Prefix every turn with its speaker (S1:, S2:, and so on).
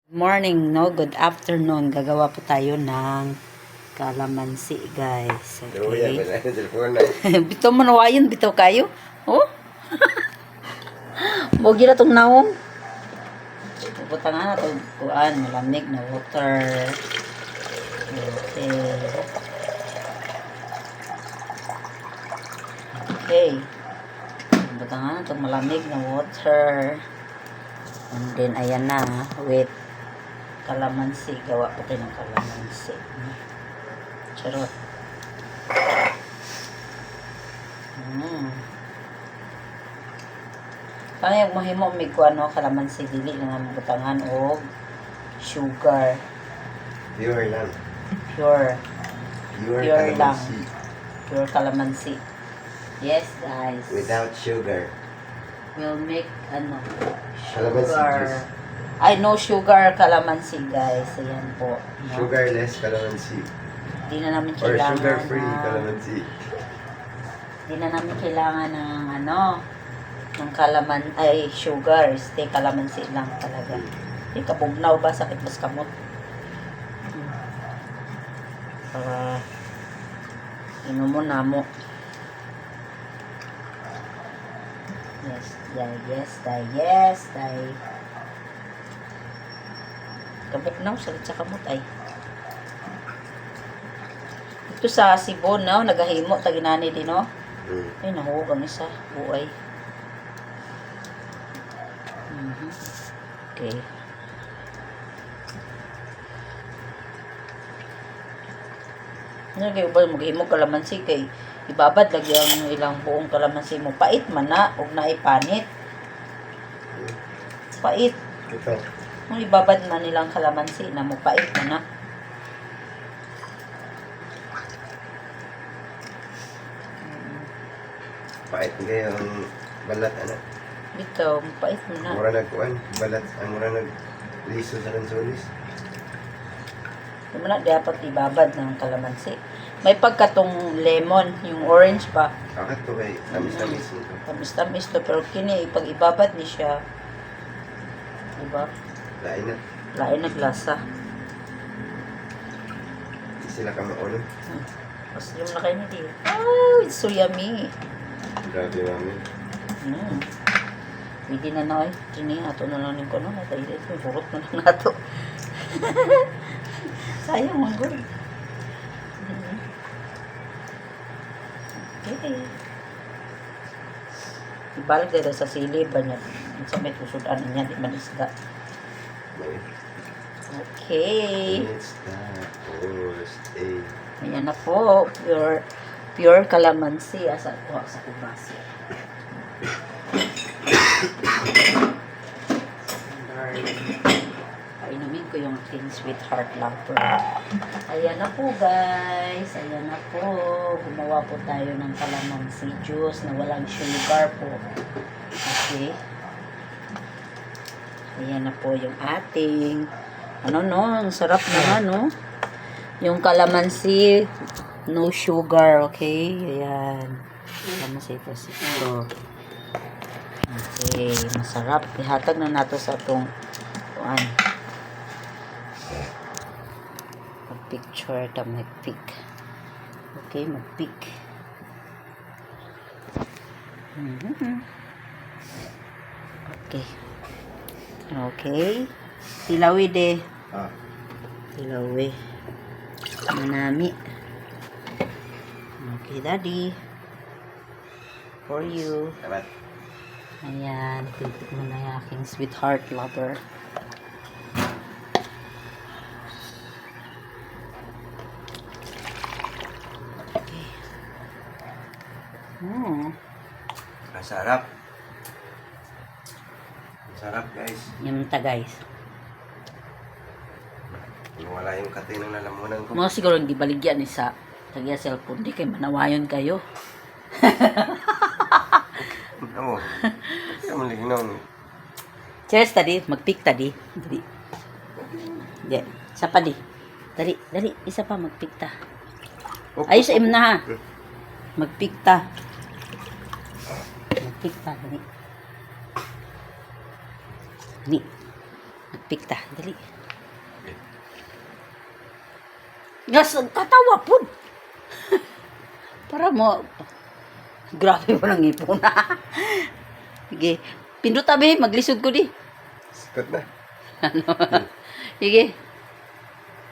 S1: Morning, no? Good afternoon. Gagawa po tayo ng kalamansi, guys. Okay. Bitaw mo nawayon, bitaw kayo. Oh? Bogi na itong naong. Pupunta nga na itong kuan, malamig na water. Okay. Okay. Pupunta nga na itong malamig na water. And then, ayan na, with kalamansi. Gawa po tayo ng kalamansi. Charot. Kaya mahimo may kalamansi dili lang ang butangan o sugar.
S2: Pure lang.
S1: Pure lang.
S2: Calamansi.
S1: Pure kalamansi. Yes, guys.
S2: Without sugar.
S1: We'll make
S2: Calamansi
S1: sugar.
S2: juice.
S1: Ay, no sugar kalamansi, guys. Ayan po. No?
S2: Sugarless calamansi.
S1: Di na namin
S2: Or
S1: kailangan
S2: sugar-free
S1: ng,
S2: calamansi.
S1: di na namin kailangan ng ng sugar. Stay kalamansi lang talaga. Di kabugnaw ba? Sakit bas kamot. Para inom mo na mo. Yes, day. Kabugnaw, sakit sa kamot ay. Ito sa Cebu, no? Nagahimo, taginani din, no? Ay, nahuwag ang isa. Buhay. Okay. Ano kayo ba maghimo kalamansi kay ibabad lagi ang ilang buong kalamansi mo. Pait man na, huwag na ipanit. Pait.
S2: Ito.
S1: Kung ibabad man nilang kalamansi na mo, pait man na.
S2: Pait ngayon ang balat, anak.
S1: Bitaw, pait mo na.
S2: Mura nagkuhan. Balat. Ang mura nagliso sa kansulis.
S1: Hindi mo na dapat ibabad ng kalamansi. May pagkatong lemon, yung orange pa.
S2: Akat to kay tamis-tamis nito.
S1: Tamis-tamis to, pero kini, pag ibabad ni siya, diba?
S2: Lain na.
S1: Lain naglasa.
S2: Di sila ka maono.
S1: Mas yung na kayo nito. Oh, it's so yummy.
S2: Grabe mami.
S1: Hindi na na, kini, ato na lang yung kono. Tayo ito, burot na lang nato. Sayang, ang good. Okay. Ibalik dito sa silib ba niya? Sa may tusudan niya, di man isda. Okay.
S2: It's tapos.
S1: Ayan na po. Pure calamansi. Asa ko sa kubasi. Painumin ko yung aking sweetheart lover. Ayan na po, guys. Ayan na po. Gumawa po tayo ng calamansi juice na walang sugar po. Okay. Ayan na po yung ating ang sarap naman, no? Yung calamansi, no sugar, okay? Ayan. Calamansi ito. Okay, masarap. Ihatag na nato sa itong mag-picture ito, mag-pic. Okay, mag-pic. Okay. Okay. Tilawi de. Tilawi. Manami. Okay, daddy. For you.
S2: Dapat.
S1: Ayan. Titik mo na yung aking sweetheart lover. Okay.
S2: Masarap. Masarap, guys.
S1: Yan ta, guys.
S2: Wala yung kati ng lalamunan ko.
S1: Mga siguro hindi baligyan ni sa tagya cellphone. Di kayo manawayon kayo.
S2: Amo. Amo lignaw.
S1: Cheers, tadi. Mag-pick, tadi. Dali. Yeah. Isa pa, di. Dali. Isa pa, mag-pick ta. Ayos sa na, ha. Mag-pick ta. Mag-pick ta, dali. Dali. Mag-pick ta, dali. Gas, katawa po. Para mo, grabe mo lang ipon. Sige, pindot tabi, maglisod ko di.
S2: Sikat na.
S1: Sige.